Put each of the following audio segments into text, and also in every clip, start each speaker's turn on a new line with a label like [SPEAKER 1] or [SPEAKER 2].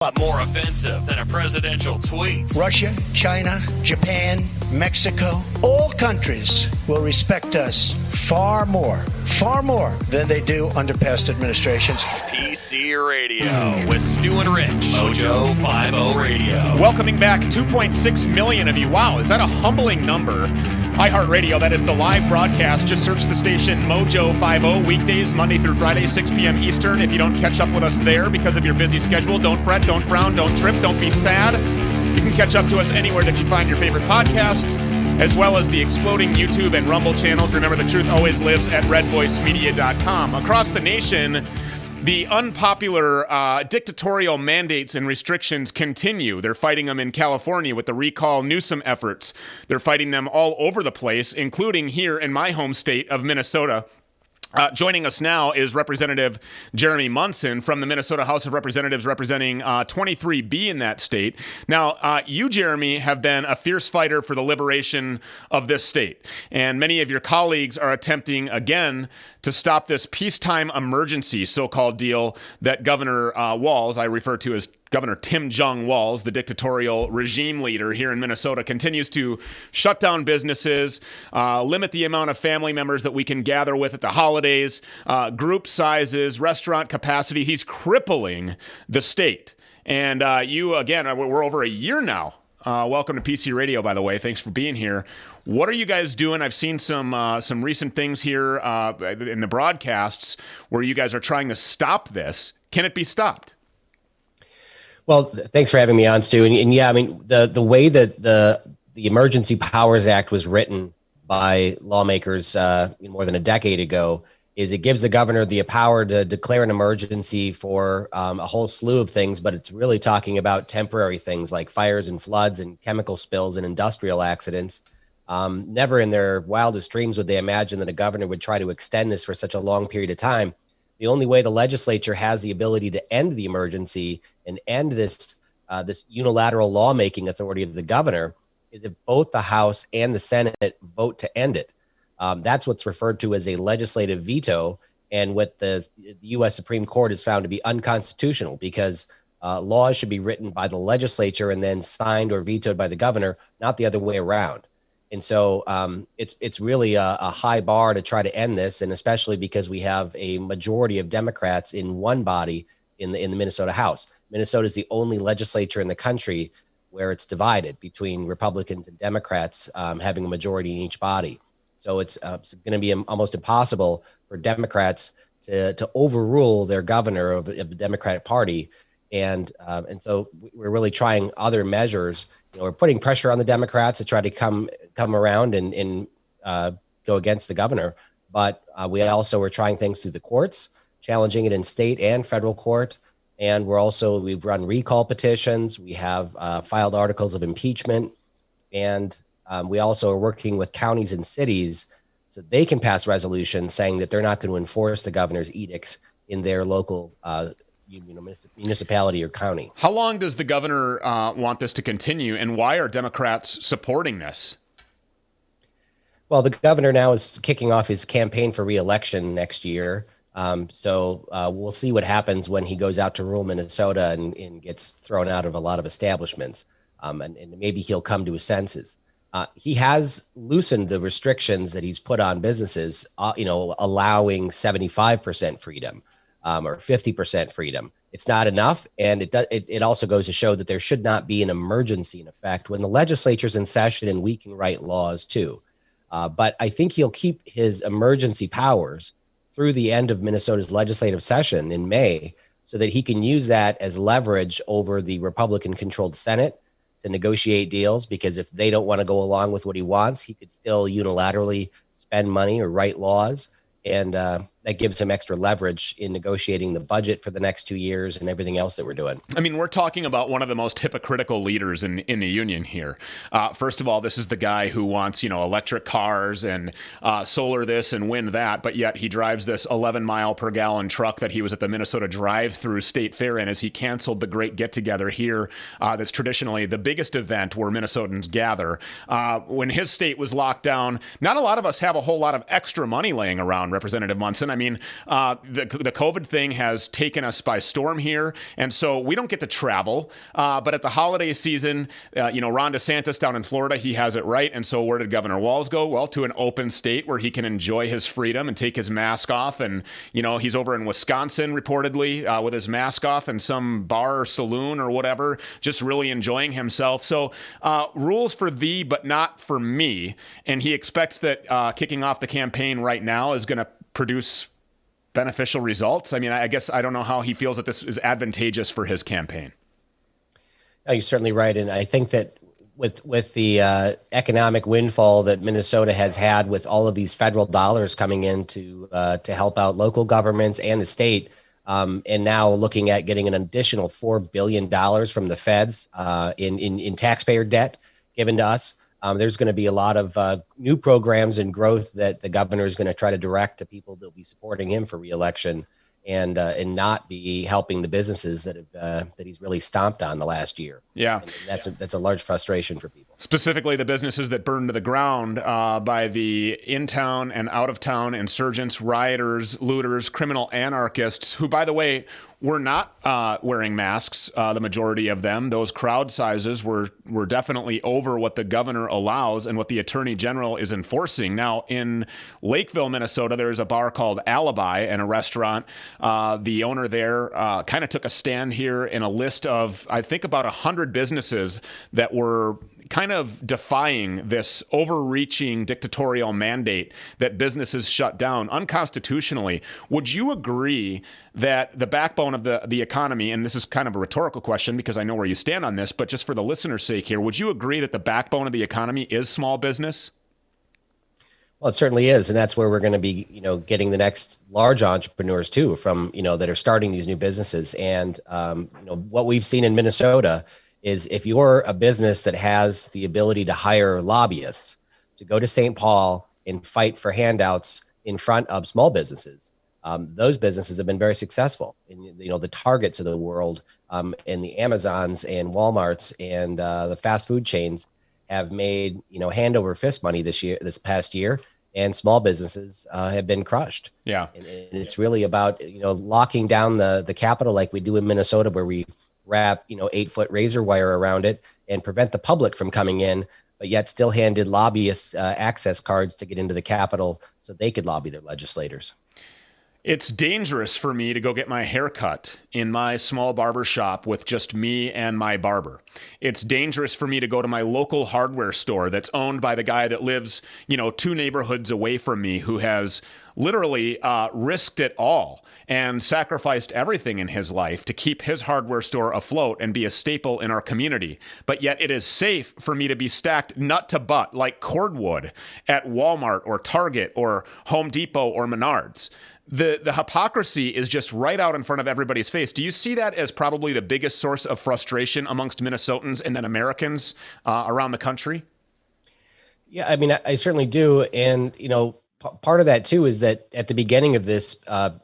[SPEAKER 1] What more offensive than a presidential tweet?
[SPEAKER 2] Russia, China, Japan, Mexico, all countries will respect us far more than they do under past administrations.
[SPEAKER 1] PC Radio with Stu and Rich, Mojo 50 Radio.
[SPEAKER 3] Welcoming back 2.6 million of you. Wow, is that a humbling number? iHeartRadio, that is the live broadcast. Just search the station Mojo 50 weekdays, Monday through Friday, 6 p.m. Eastern. If you don't catch up with us there because of your busy schedule, don't fret, don't frown, don't trip, don't be sad. You can catch up to us anywhere that you find your favorite podcasts, as well as the exploding YouTube and Rumble channels. Remember, the truth always lives at redvoicemedia.com. Across the nation, the unpopular dictatorial mandates and restrictions continue. They're fighting them in California with the recall Newsom efforts. They're fighting them all over the place, including here in my home state of Minnesota. Joining us now is Representative Jeremy Munson from the Minnesota House of Representatives, representing 23B in that state. Now, you, Jeremy, have been a fierce fighter for the liberation of this state, and many of your colleagues are attempting again to stop this peacetime emergency so-called deal that Governor Walz, I refer to as Governor Tim Jung Walz, the dictatorial regime leader here in Minnesota, continues to shut down businesses, limit the amount of family members that we can gather with at the holidays, group sizes, restaurant capacity. He's crippling the state. And you, again, we're over a year now. Welcome to PC Radio, by the way. Thanks for being here. What are you guys doing? I've seen some recent things here in the broadcasts where you guys are trying to stop this. Can it be stopped?
[SPEAKER 4] Well, thanks for having me on, Stu. And yeah, I mean, the way that the Emergency Powers Act was written by lawmakers more than a decade ago is it gives the governor the power to declare an emergency for a whole slew of things, but it's really talking about temporary things like fires and floods and chemical spills and industrial accidents. Never in their wildest dreams would they imagine that a governor would try to extend this for such a long period of time. The only way the legislature has the ability to end the emergency and end this unilateral lawmaking authority of the governor is if both the House and the Senate vote to end it. That's what's referred to as a legislative veto, and what the U.S. Supreme Court has found to be unconstitutional because laws should be written by the legislature and then signed or vetoed by the governor, not the other way around. And so it's really a high bar to try to end this, and especially because we have a majority of Democrats in one body in the Minnesota House. Minnesota is the only legislature in the country where it's divided between Republicans and Democrats having a majority in each body. So it's going to be almost impossible for Democrats to overrule their governor of the Democratic Party. And so we're really trying other measures. We're putting pressure on the Democrats to try to come around and go against the governor. But we also are trying things through the courts, challenging it in state and federal court. And we've run recall petitions. We have filed articles of impeachment. And we also are working with counties and cities so they can pass resolutions saying that they're not going to enforce the governor's edicts in their local municipality or county.
[SPEAKER 3] How long does the governor want this to continue, and why are Democrats supporting this?
[SPEAKER 4] Well, the governor now is kicking off his campaign for re-election next year. So we'll see what happens when he goes out to rural Minnesota and gets thrown out of a lot of establishments. And maybe he'll come to his senses. He has loosened the restrictions that he's put on businesses, allowing 75% freedom. Or 50% freedom. It's not enough. And it also goes to show that there should not be an emergency in effect when the legislature's in session and we can write laws too. But I think he'll keep his emergency powers through the end of Minnesota's legislative session in May so that he can use that as leverage over the Republican-controlled Senate to negotiate deals, because if they don't want to go along with what he wants, he could still unilaterally spend money or write laws. And that gives him extra leverage in negotiating the budget for the next 2 years and everything else that we're doing.
[SPEAKER 3] I mean, we're talking about one of the most hypocritical leaders in the union here. First of all, this is the guy who wants, electric cars and solar this and wind that, but yet he drives this 11 mile per gallon truck that he was at the Minnesota drive-through state fair in as he canceled the great get-together here. That's traditionally the biggest event where Minnesotans gather. When his state was locked down, not a lot of us have a whole lot of extra money laying around, Representative Munson. Munson. I mean, the COVID thing has taken us by storm here, and so we don't get to travel. But at the holiday season, Ron DeSantis down in Florida, he has it right. And so where did Governor Walz go? Well, to an open state where he can enjoy his freedom and take his mask off. And, he's over in Wisconsin reportedly with his mask off in some bar or saloon or whatever, just really enjoying himself. So rules for thee, but not for me. And he expects that kicking off the campaign right now is going to produce beneficial results. I mean, I guess I don't know how he feels that this is advantageous for his campaign.
[SPEAKER 4] No, you're certainly right. And I think that with the economic windfall that Minnesota has had with all of these federal dollars coming in to help out local governments and the state, and now looking at getting an additional $4 billion from the feds in taxpayer debt given to us, there's going to be a lot of new programs and growth that the governor is going to try to direct to people that will be supporting him for reelection, and not be helping the businesses that he's really stomped on the last year.
[SPEAKER 3] Yeah,
[SPEAKER 4] and that's a large frustration for people.
[SPEAKER 3] Specifically, the businesses that burned to the ground by the in-town and out-of-town insurgents, rioters, looters, criminal anarchists, who, by the way, were not wearing masks, the majority of them. Those crowd sizes were definitely over what the governor allows and what the attorney general is enforcing. Now, in Lakeville, Minnesota, there's a bar called Alibi and a restaurant. The owner there kind of took a stand here in a list of, I think, about 100 businesses that were kind of defying this overreaching dictatorial mandate that businesses shut down unconstitutionally. Would you agree that the backbone of the economy, and this is kind of a rhetorical question because I know where you stand on this, but just for the listener's sake here, would you agree that the backbone of the economy is small business?
[SPEAKER 4] Well, it certainly is. And that's where we're going to be, getting the next large entrepreneurs too, from, that are starting these new businesses. And, what we've seen in Minnesota is if you're a business that has the ability to hire lobbyists to go to St. Paul and fight for handouts in front of small businesses, those businesses have been very successful. And, the Targets of the world and the Amazons and Walmarts and the fast food chains have made, hand over fist money this past year, and small businesses have been crushed.
[SPEAKER 3] Yeah.
[SPEAKER 4] And it's really about, locking down the capital like we do in Minnesota, where we wrap, 8-foot razor wire around it and prevent the public from coming in, but yet still handed lobbyists access cards to get into the Capitol so they could lobby their legislators.
[SPEAKER 3] It's dangerous for me to go get my hair cut in my small barber shop with just me and my barber. It's dangerous for me to go to my local hardware store that's owned by the guy that lives, 2 neighborhoods away from me, who has literally risked it all and sacrificed everything in his life to keep his hardware store afloat and be a staple in our community. But yet it is safe for me to be stacked nut to butt like cordwood at Walmart or Target or Home Depot or Menards. The hypocrisy is just right out in front of everybody's face. Do you see that as probably the biggest source of frustration amongst Minnesotans and then Americans around the country?
[SPEAKER 4] Yeah, I mean, I certainly do. And, part of that, too, is that at the beginning of this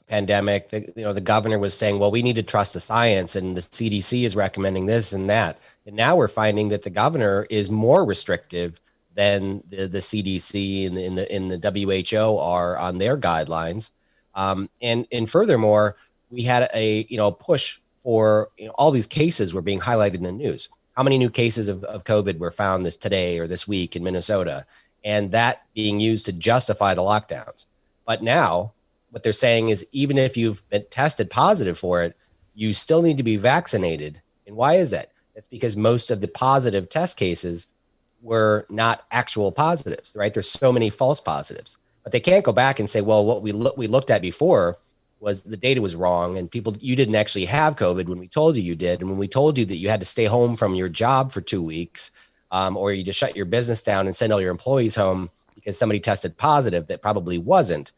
[SPEAKER 4] pandemic, the governor was saying, well, we need to trust the science, and the CDC is recommending this and that. And now we're finding that the governor is more restrictive than the CDC and the WHO are on their guidelines. And furthermore, we had a push for all these cases were being highlighted in the news. How many new cases of COVID were found today or this week in Minnesota, and that being used to justify the lockdowns. But now what they're saying is even if you've been tested positive for it, you still need to be vaccinated. And why is that? It's because most of the positive test cases were not actual positives, right? There's so many false positives. But they can't go back and say, well, what we looked at before was the data was wrong, and you didn't actually have COVID when we told you did. And when we told you that you had to stay home from your job for 2 weeks, or you just shut your business down and send all your employees home because somebody tested positive that probably wasn't.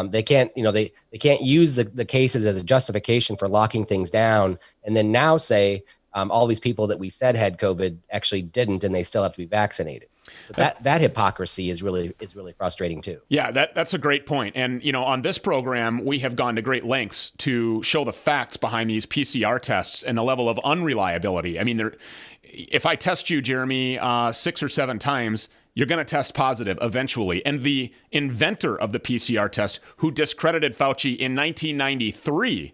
[SPEAKER 4] They can't use the cases as a justification for locking things down, and then now say all these people that we said had COVID actually didn't, and they still have to be vaccinated. So that hypocrisy is really frustrating too.
[SPEAKER 3] Yeah, that's a great point. And, on this program, we have gone to great lengths to show the facts behind these PCR tests and the level of unreliability. I mean, if I test you, Jeremy, 6 or 7 times, you're going to test positive eventually. And the inventor of the PCR test, who discredited Fauci in 1993,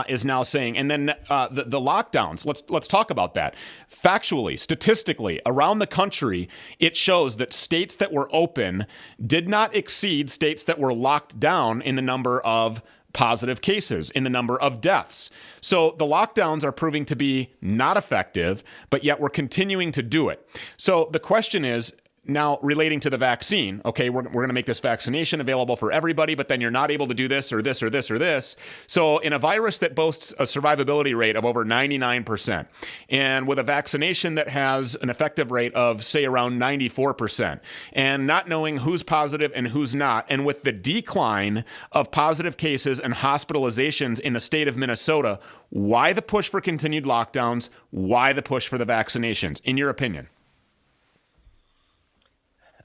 [SPEAKER 3] is now saying, and then the lockdowns, let's talk about that. Factually, statistically, around the country, it shows that states that were open did not exceed states that were locked down in the number of positive cases, in the number of deaths. So the lockdowns are proving to be not effective, but yet we're continuing to do it. So the question is, now, relating to the vaccine, okay, we're going to make this vaccination available for everybody, but then you're not able to do this or this or this or this. So in a virus that boasts a survivability rate of over 99%, and with a vaccination that has an effective rate of, say, around 94%, and not knowing who's positive and who's not, and with the decline of positive cases and hospitalizations in the state of Minnesota, why the push for continued lockdowns? Why the push for the vaccinations, in your opinion?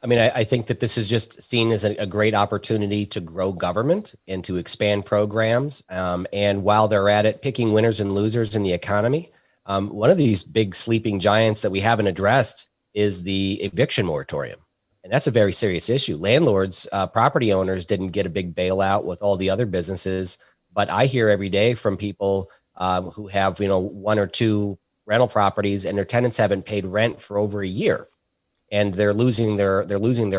[SPEAKER 4] I mean, I think that this is just seen as a great opportunity to grow government and to expand programs. And while they're at it, picking winners and losers in the economy, one of these big sleeping giants that we haven't addressed is the eviction moratorium. And that's a very serious issue. Landlords, property owners didn't get a big bailout with all the other businesses. But I hear every day from people who have, one or two rental properties and their tenants haven't paid rent for over a year. And they're losing their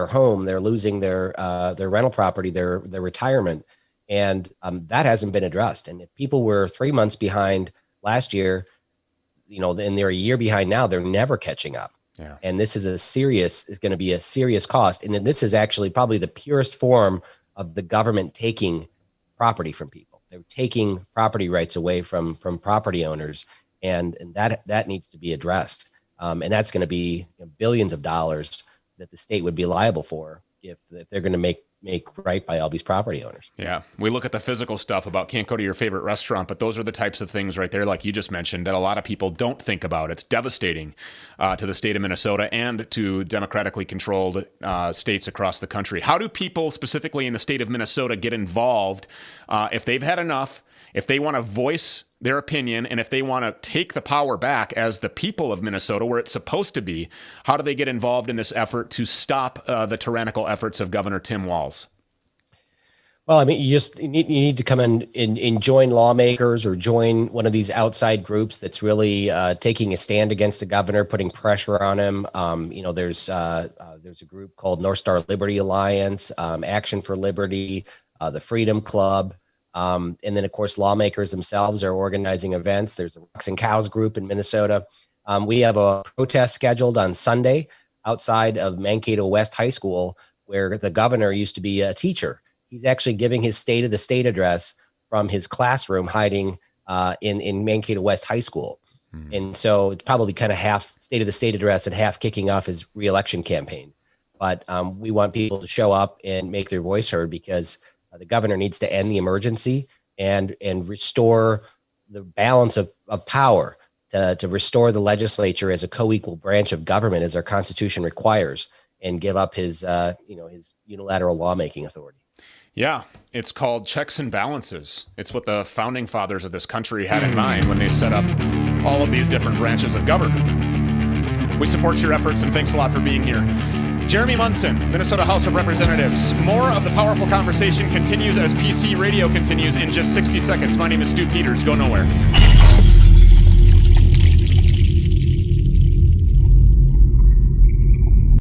[SPEAKER 4] home, they're losing their rental property, their retirement, and that hasn't been addressed. And if people were 3 months behind last year, and they're a year behind now, they're never catching up. Yeah. And this is going to be a serious cost. And this is actually probably the purest form of the government taking property from people. They're taking property rights away from property owners, and that needs to be addressed. And that's going to be billions of dollars that the state would be liable for if they're going to make right by all these property owners.
[SPEAKER 3] Yeah. We look at the physical stuff about can't go to your favorite restaurant, but those are the types of things right there, like you just mentioned, that a lot of people don't think about. It's devastating to the state of Minnesota and to democratically controlled states across the country. How do people specifically in the state of Minnesota get involved if they've had enough, if they want to voice their opinion, and if they want to take the power back as the people of Minnesota, where it's supposed to be? How do they get involved in this effort to stop the tyrannical efforts of Governor Tim Walz?
[SPEAKER 4] Well, I mean, you need to come in and join lawmakers or join one of these outside groups that's really taking a stand against the governor, putting pressure on him. There's a group called North Star Liberty Alliance, Action for Liberty, the Freedom Club. And then, of course, lawmakers themselves are organizing events. There's the Rocks and Cows group in Minnesota. We have a protest scheduled on Sunday outside of Mankato West High School, where the governor used to be a teacher. He's actually giving his State of the State address from his classroom hiding in Mankato West High School. And so it's probably kind of half State of the State address and half kicking off his reelection campaign. But we want people to show up and make their voice heard, because the governor needs to end the emergency and restore the balance of power, to restore the legislature as a co-equal branch of government as our Constitution requires, and give up his unilateral lawmaking authority.
[SPEAKER 3] Yeah, it's called checks and balances. It's what the founding fathers of this country had in mind when they set up all of these different branches of government. We support your efforts, and thanks a lot for being here. Jeremy Munson, Minnesota House of Representatives. More of the powerful conversation continues as PC Radio continues in just 60 seconds. My name is Stu Peters. Go nowhere.